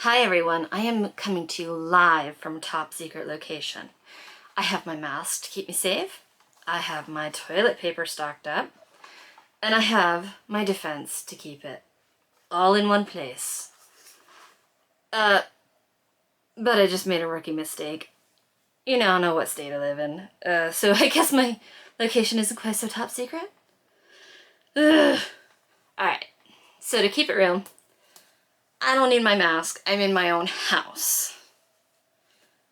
Hi everyone, I am coming to you live from a top secret location. I have my mask to keep me safe, I have my toilet paper stocked up, and I have my defense to keep it all in one place. But I just made a rookie mistake. You now know what state I live in, so I guess my location isn't quite so top secret? Ugh. Alright, so to keep it real, I don't need my mask. I'm in my own house.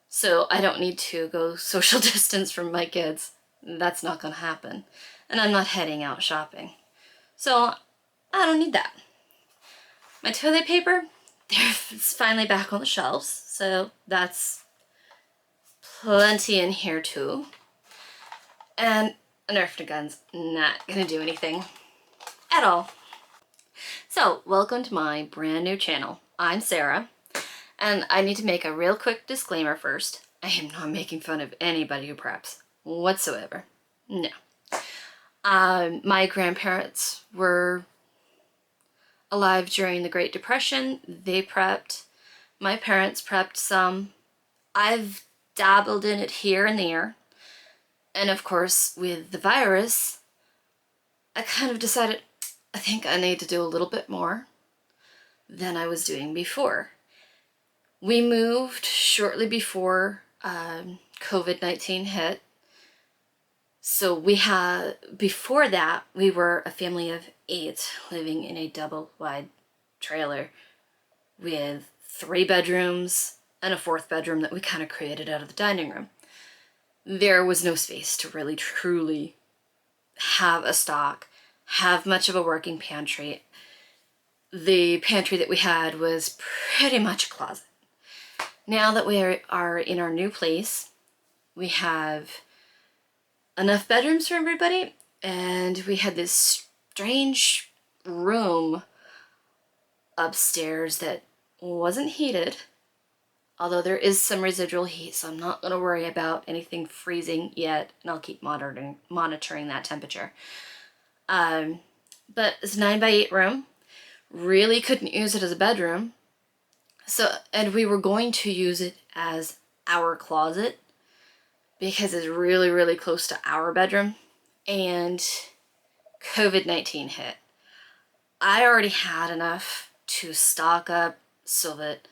So I don't need to go social distance from my kids. That's not gonna happen. And I'm not heading out shopping. So I don't need that. My toilet paper, it's finally back on the shelves. So that's plenty in here too. And a Nerf gun's not gonna do anything at all. So welcome to my brand new channel. I'm Sarah. And I need to make a real quick disclaimer first. I am not making fun of anybody who preps whatsoever. No. My grandparents were alive during the Great Depression. They prepped. My parents prepped some. I've dabbled in it here and there. And of course, with the virus, I kind of decided I think I need to do a little bit more than I was doing before. We moved shortly before COVID-19 hit. So before that, we were a family of 8 living in a double wide trailer with 3 bedrooms and a 4th bedroom that we kind of created out of the dining room. There was no space to really truly have a stock, have much of a working pantry. The pantry that we had was pretty much a closet. Now that we are in our new place, we have enough bedrooms for everybody, and we had this strange room upstairs that wasn't heated, although there is some residual heat, so I'm not going to worry about anything freezing yet, and I'll keep monitoring that temperature. But it's a 9x8 room. Really couldn't use it as a bedroom. And we were going to use it as our closet because it's really, really close to our bedroom. And COVID-19 hit. I already had enough to stock up so that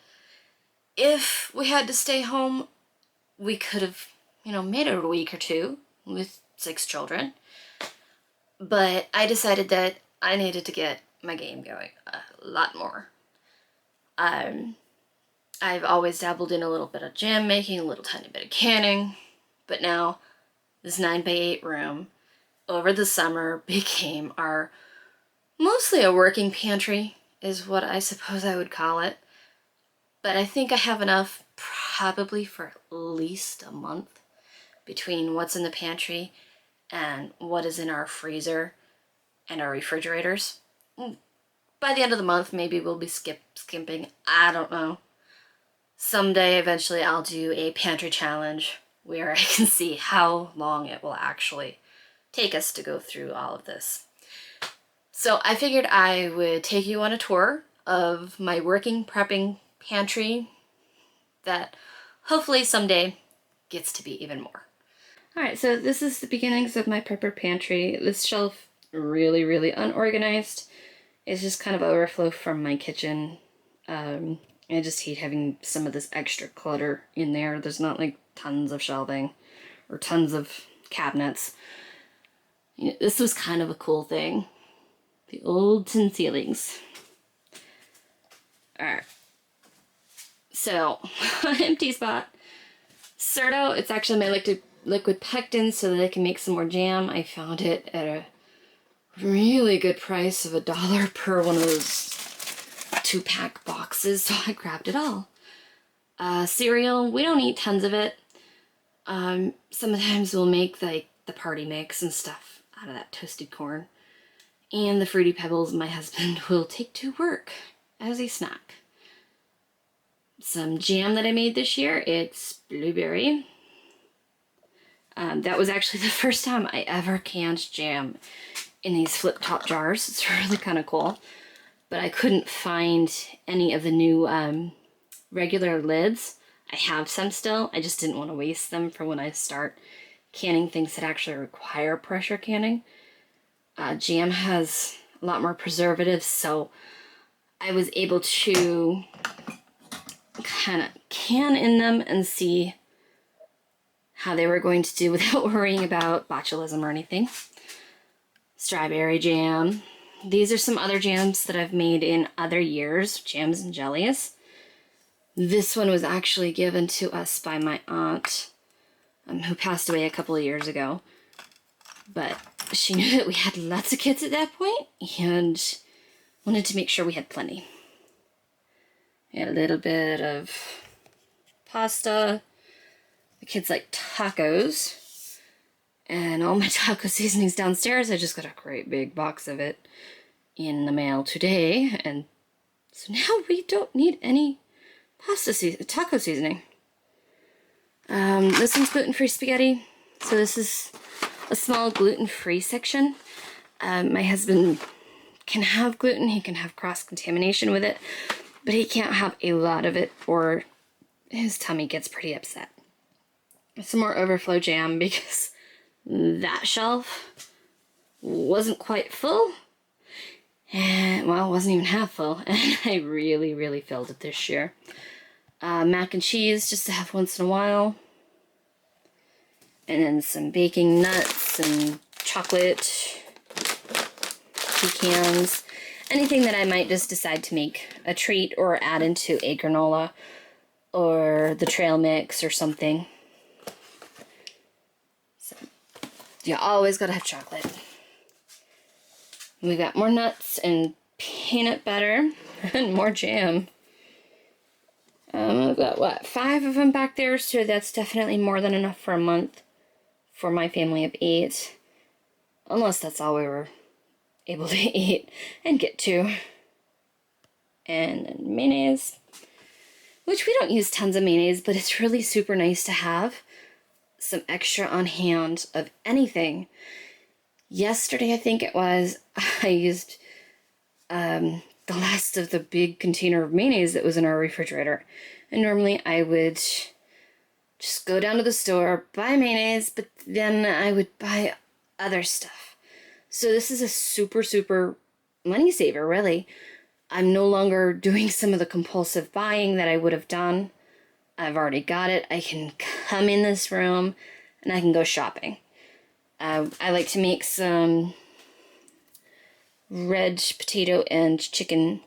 if we had to stay home, we could have, made it a week or 2 with 6 children. But I decided that I needed to get my game going a lot more. I've always dabbled in a little bit of jam making, a little tiny bit of canning, but now this 9x8 room over the summer became our mostly a working pantry is what I suppose I would call it. But I think I have enough probably for at least a month between what's in the pantry and what is in our freezer and our refrigerators. By the end of the month, maybe we'll be skimping. I don't know. Someday, eventually, I'll do a pantry challenge where I can see how long it will actually take us to go through all of this. So I figured I would take you on a tour of my working prepping pantry that hopefully someday gets to be even more. Alright, so this is the beginnings of my prepper pantry. This shelf, really, really unorganized. It's just kind of overflow from my kitchen. I just hate having some of this extra clutter in there. There's not like tons of shelving or tons of cabinets. This was kind of a cool thing. The old tin ceilings. Alright. So, empty spot. Certo, it's actually my liquid pectin so that I can make some more jam. I found it at a really good price of $1 per one of those 2-pack boxes, so I grabbed it all. Cereal, we don't eat tons of it. Sometimes we'll make like the party mix and stuff out of that toasted corn. And the Fruity Pebbles my husband will take to work as a snack. Some jam that I made this year, it's blueberry. That was actually the first time I ever canned jam in these flip-top jars. It's really kind of cool. But I couldn't find any of the new regular lids. I have some still. I just didn't want to waste them for when I start canning things that actually require pressure canning. Jam has a lot more preservatives, so I was able to kind of can in them and see how they were going to do without worrying about botulism or anything. Strawberry jam. These are some other jams that I've made in other years, jams and jellies. This one was actually given to us by my aunt, who passed away a couple of years ago. But she knew that we had lots of kids at that point and wanted to make sure we had plenty. We had a little bit of pasta. The kids like tacos. And all my taco seasonings downstairs. I just got a great big box of it in the mail today. And so now we don't need any taco seasoning. This one's gluten-free spaghetti. So this is a small gluten-free section. My husband can have gluten. He can have cross-contamination with it. But he can't have a lot of it or his tummy gets pretty upset. Some more overflow jam because that shelf wasn't quite full. And, well, it wasn't even half full. And I really, really filled it this year. Mac and cheese just to have once in a while. And then some baking nuts and chocolate, pecans. Anything that I might just decide to make a treat or add into a granola or the trail mix or something. So, you always gotta have chocolate. We got more nuts and peanut butter and more jam. I've got, what, 5 of them back there, so that's definitely more than enough for a month for my family of 8. Unless that's all we were able to eat and get to. And then mayonnaise, which we don't use tons of mayonnaise, but it's really super nice to have some extra on hand of anything. Yesterday, I think it was, I used the last of the big container of mayonnaise that was in our refrigerator. And normally I would just go down to the store, buy mayonnaise, but then I would buy other stuff. So this is a super, super money saver, really. I'm no longer doing some of the compulsive buying that I would have done. I've already got it. I can come in this room and I can go shopping. I like to make some red potato and chicken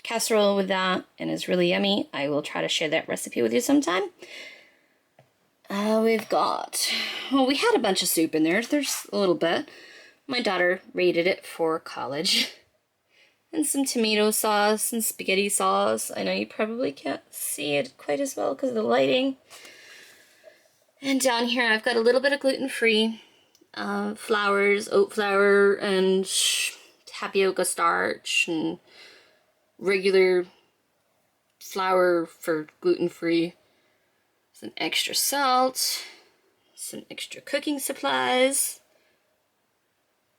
casserole with that, and it's really yummy. I will try to share that recipe with you sometime. We've got, well, we had a bunch of soup in there. There's a little bit. My daughter raided it for college. And some tomato sauce and spaghetti sauce. I know you probably can't see it quite as well because of the lighting. And down here I've got a little bit of gluten-free flours, oat flour, and tapioca starch, and regular flour for gluten-free. Some extra salt, some extra cooking supplies.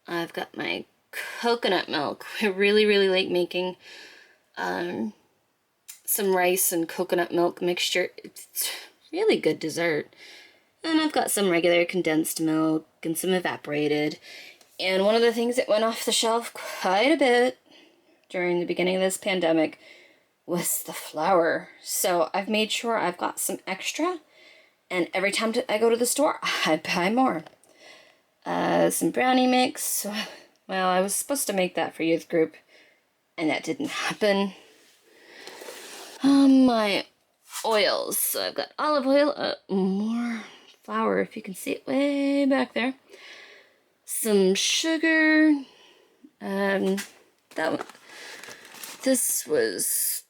I've got my coconut milk. I really, really like making some rice and coconut milk mixture. It's really good dessert. And I've got some regular condensed milk and some evaporated. And one of the things that went off the shelf quite a bit during the beginning of this pandemic was the flour. So I've made sure I've got some extra, and every time I go to the store, I buy more. Some brownie mix. Well, I was supposed to make that for youth group, and that didn't happen. My oils. So I've got olive oil, more flour, if you can see it way back there. Some sugar. This was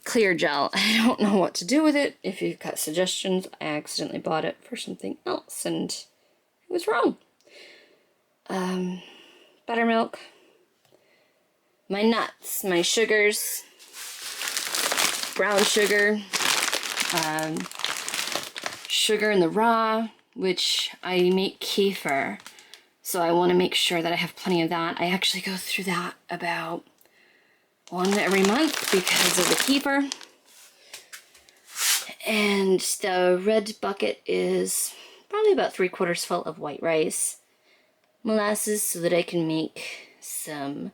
clear gel. I don't know what to do with it. If you've got suggestions, I accidentally bought it for something else, and it was wrong. Buttermilk, my nuts, my sugars, brown sugar, sugar in the raw, which I make kefir, so I want to make sure that I have plenty of that. I actually go through that about one every month because of the keeper. And the red bucket is probably about 3/4 full of white rice, molasses so that I can make some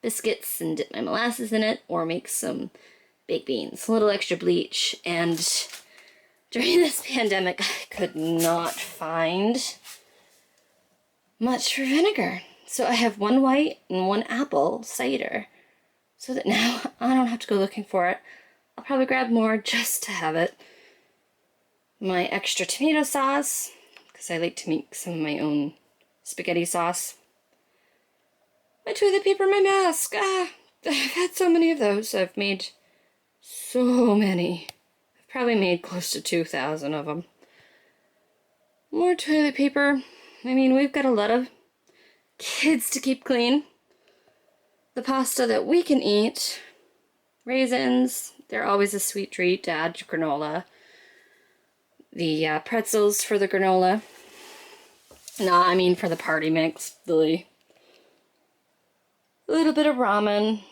biscuits and dip my molasses in it, or make some baked beans. A little extra bleach. And during this pandemic, I could not find much for vinegar. So I have 1 white and 1 apple cider, so that now I don't have to go looking for it. I'll probably grab more just to have it. My extra tomato sauce, because I like to make some of my own spaghetti sauce. My toilet paper, my mask. I've had so many of those. I've made so many. I've probably made close to 2,000 of them. More toilet paper. I mean, we've got a lot of kids to keep clean. The pasta that we can eat. Raisins. They're always a sweet treat to add to granola. The pretzels for the granola. No, I mean for the party mix. A little bit of ramen.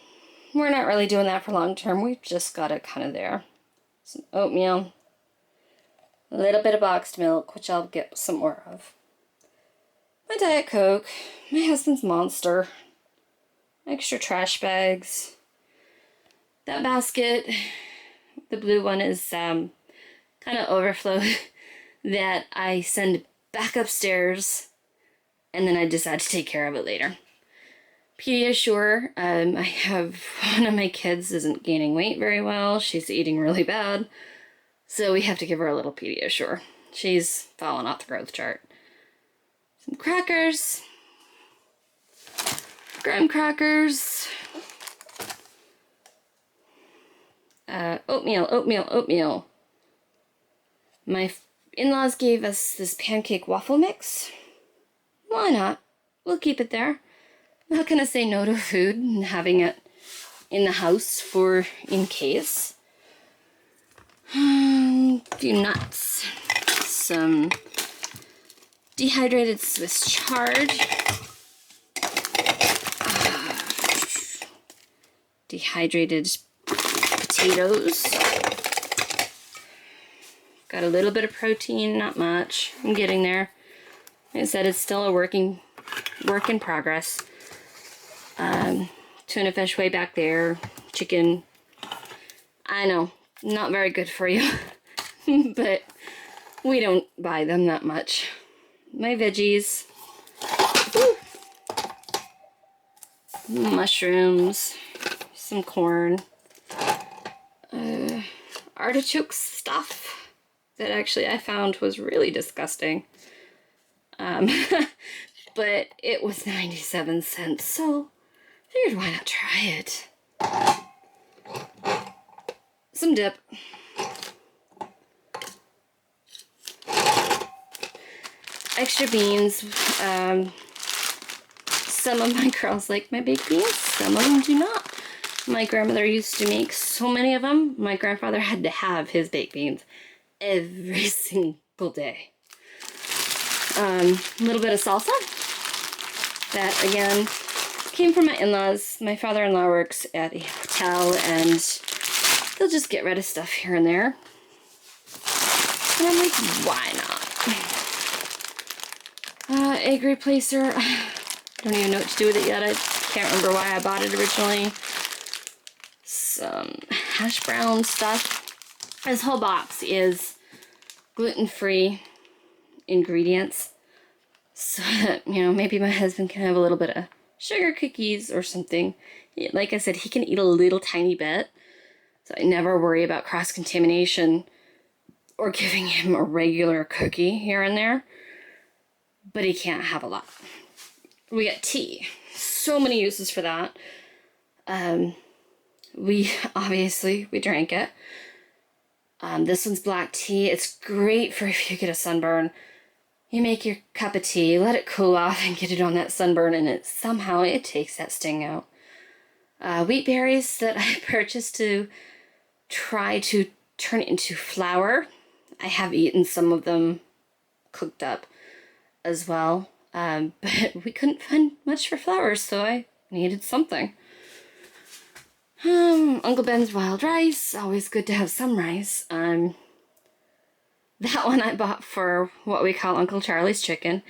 We're not really doing that for long term. We've just got it kind of there. Some oatmeal. A little bit of boxed milk, which I'll get some more of. My Diet Coke. My husband's Monster. Extra trash bags. That basket, the blue one, is kind of overflow that I send back upstairs, and then I decide to take care of it later. Pediasure, I have one of my kids isn't gaining weight very well. She's eating really bad, so we have to give her a little Pediasure. She's fallen off the growth chart. Some crackers, graham crackers, oatmeal. My in-laws gave us this pancake waffle mix. Why not? We'll keep it there. I'm not gonna say no to food and having it in the house for in case. A few nuts. Some dehydrated Swiss chard. Dehydrated potatoes. Got a little bit of protein, not much. I'm getting there. Like I said, it's still a work in progress. Tuna fish way back there. Chicken. I know, not very good for you. But we don't buy them that much. My veggies. Woo. Mushrooms. Some corn. Artichoke stuff that actually I found was really disgusting. But it was 97 cents, so figured why not try it. Some dip. Extra beans. Some of my girls like my baked beans, some of them do not. My grandmother used to make so many of them. My grandfather had to have his baked beans every single day. A little bit of salsa. That, again, came from my in-laws. My father-in-law works at a hotel, and they'll just get rid of stuff here and there. And I'm like, why not? Egg replacer. I don't even know what to do with it yet. I can't remember why I bought it originally. Some hash brown stuff. This whole box is gluten-free ingredients, so that, you know, maybe my husband can have a little bit of sugar cookies or something. Like I said, he can eat a little tiny bit, so I never worry about cross-contamination or giving him a regular cookie here and there, but he can't have a lot. We got tea. So many uses for that. We drank it. This one's black tea. It's great for if you get a sunburn. You make your cup of tea, let it cool off, and get it on that sunburn, and it takes that sting out. Wheat berries that I purchased to try to turn it into flour. I have eaten some of them cooked up as well, but we couldn't find much for flour, so I needed something. Uncle Ben's wild rice, always good to have some rice. That one I bought for what we call Uncle Charlie's chicken,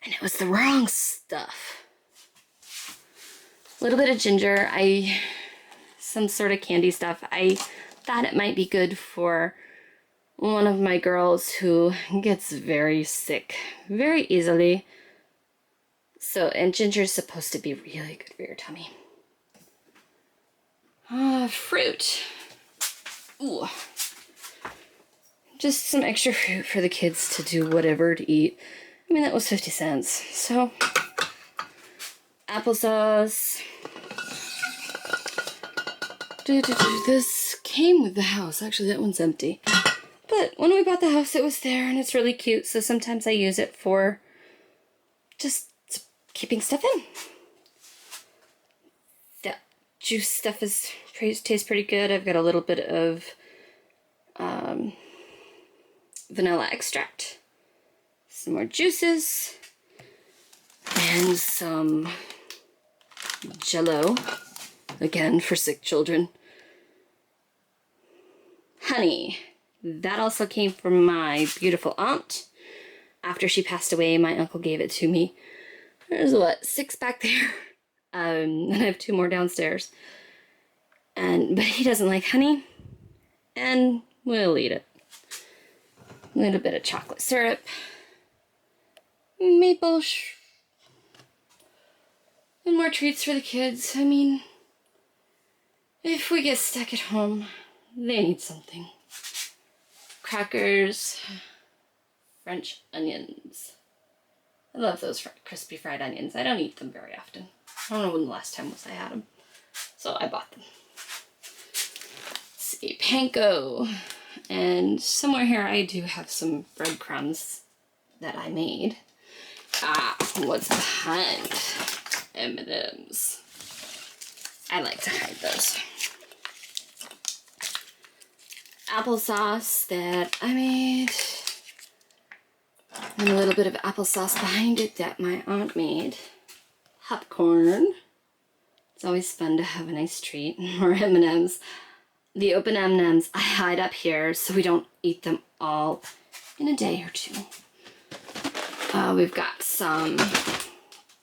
and it was the wrong stuff. A little bit of ginger, some sort of candy stuff. I thought it might be good for one of my girls who gets very sick very easily. So, and ginger is supposed to be really good for your tummy. Fruit. Ooh. Just some extra fruit for the kids to do whatever to eat. I mean, that was 50 cents. So, applesauce. This came with the house. Actually, that one's empty. But when we bought the house, it was there, and it's really cute. So sometimes I use it for just keeping stuff in. That juice stuff tastes pretty good. I've got a little bit of vanilla extract, some more juices, and some Jell-O, again for sick children. Honey. That also came from my beautiful aunt. After she passed away, my uncle gave it to me. There's 6 back there. And I have 2 more downstairs. But he doesn't like honey, and we'll eat it. A little bit of chocolate syrup, maple, and more treats for the kids. I mean, if we get stuck at home, they need something. Crackers, French onions. I love those crispy fried onions. I don't eat them very often. I don't know when the last time was I had them. So I bought them. Let's see, panko. And somewhere here I do have some breadcrumbs that I made. What's behind M&M's? I like to hide those. Applesauce that I made, and a little bit of applesauce behind it that my aunt made. Popcorn. It's always fun to have a nice treat. More M&Ms. The open M&Ms I hide up here so we don't eat them all in a day or 2. We've got some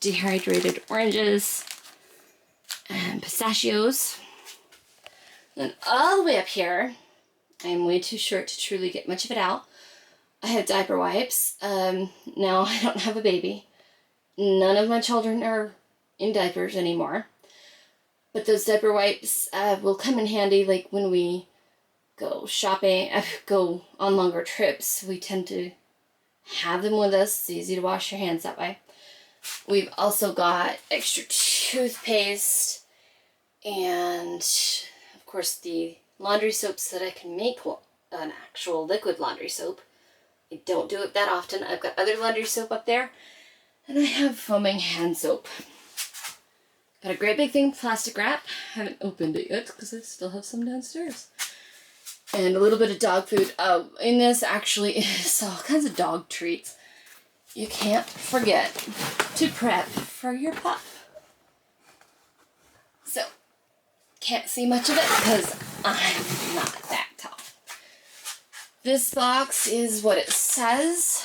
dehydrated oranges and pistachios. Then all the way up here, I'm way too short to truly get much of it out. I have diaper wipes. Now I don't have a baby. None of my children are in diapers anymore. But those diaper wipes will come in handy like when we go shopping, go on longer trips. We tend to have them with us. It's easy to wash your hands that way. We've also got extra toothpaste and, of course, the laundry soap so that I can make an actual liquid laundry soap. I don't do it that often. I've got other laundry soap up there, and I have foaming hand soap. Got a great big thing of plastic wrap. Haven't opened it yet because I still have some downstairs. And a little bit of dog food. In this actually is all kinds of dog treats. You can't forget to prep for your pup. So, can't see much of it because I'm not that tall. This box is what it says.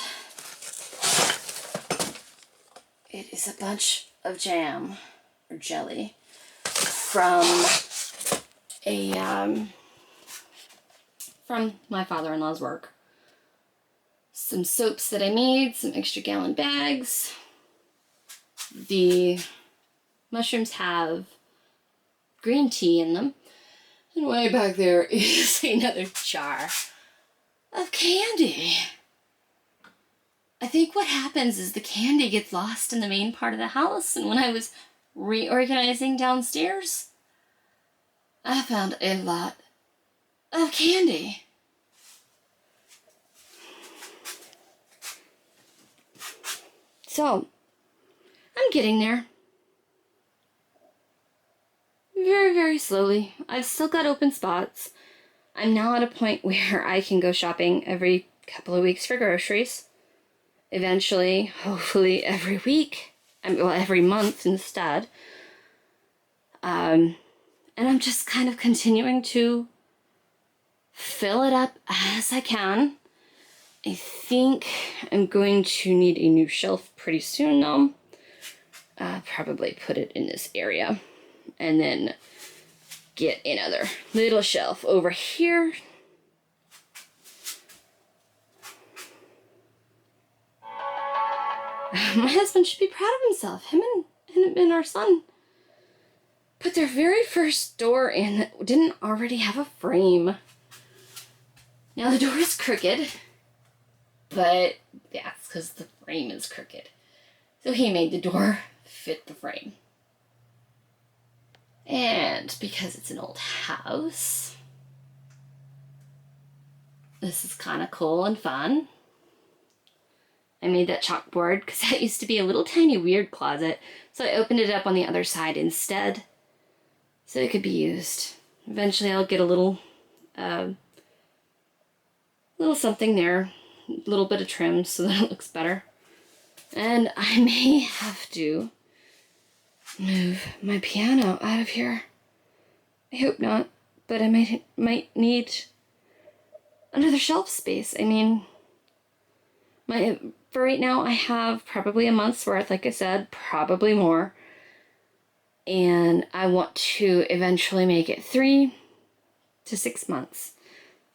It is a bunch of jam or jelly from my father-in-law's work. Some soaps that I made, some extra gallon bags. The mushrooms have green tea in them. And way back there is another jar of candy. I think what happens is the candy gets lost in the main part of the house, and when I was reorganizing downstairs, I found a lot of candy. So, I'm getting there. Very, very slowly. I've still got open spots. I'm now at a point where I can go shopping every couple of weeks for groceries. Eventually, hopefully every week. Well, every month instead. And I'm just kind of continuing to fill it up as I can. I think I'm going to need a new shelf pretty soon though. Probably put it in this area and then get another little shelf over here. My husband should be proud of himself. Him and our son put their very first door in that didn't already have a frame. Now the door is crooked, but that's because the frame is crooked. So he made the door fit the frame. And because it's an old house, this is kind of cool and fun. I made that chalkboard because that used to be a little tiny weird closet. So I opened it up on the other side instead so it could be used. Eventually I'll get a little something there, a little bit of trim so that it looks better. And I may have to move my piano out of here. I hope not, but I might need another shelf space. I mean, for right now, I have probably a month's worth, like I said, probably more. And I want to eventually make it 3 to 6 months.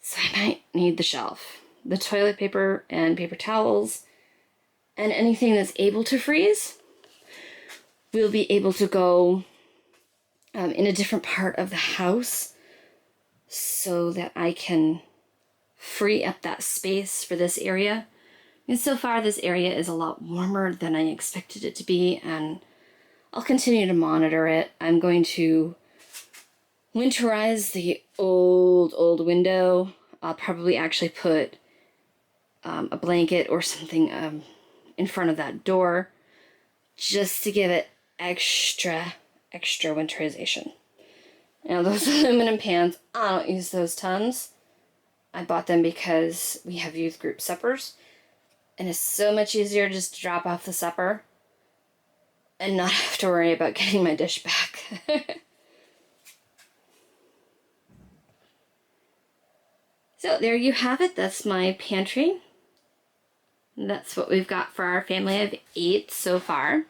So I might need the shelf. The toilet paper and paper towels and anything that's able to freeze will be able to go in a different part of the house so that I can free up that space for this area. And so far, this area is a lot warmer than I expected it to be, and I'll continue to monitor it. I'm going to winterize the old window. I'll probably actually put a blanket or something in front of that door just to give it extra winterization. Now, those aluminum pans, I don't use those tons. I bought them because we have youth group suppers. And it's so much easier just to drop off the supper and not have to worry about getting my dish back. So there you have it. That's my pantry. And that's what we've got for our family of 8 so far.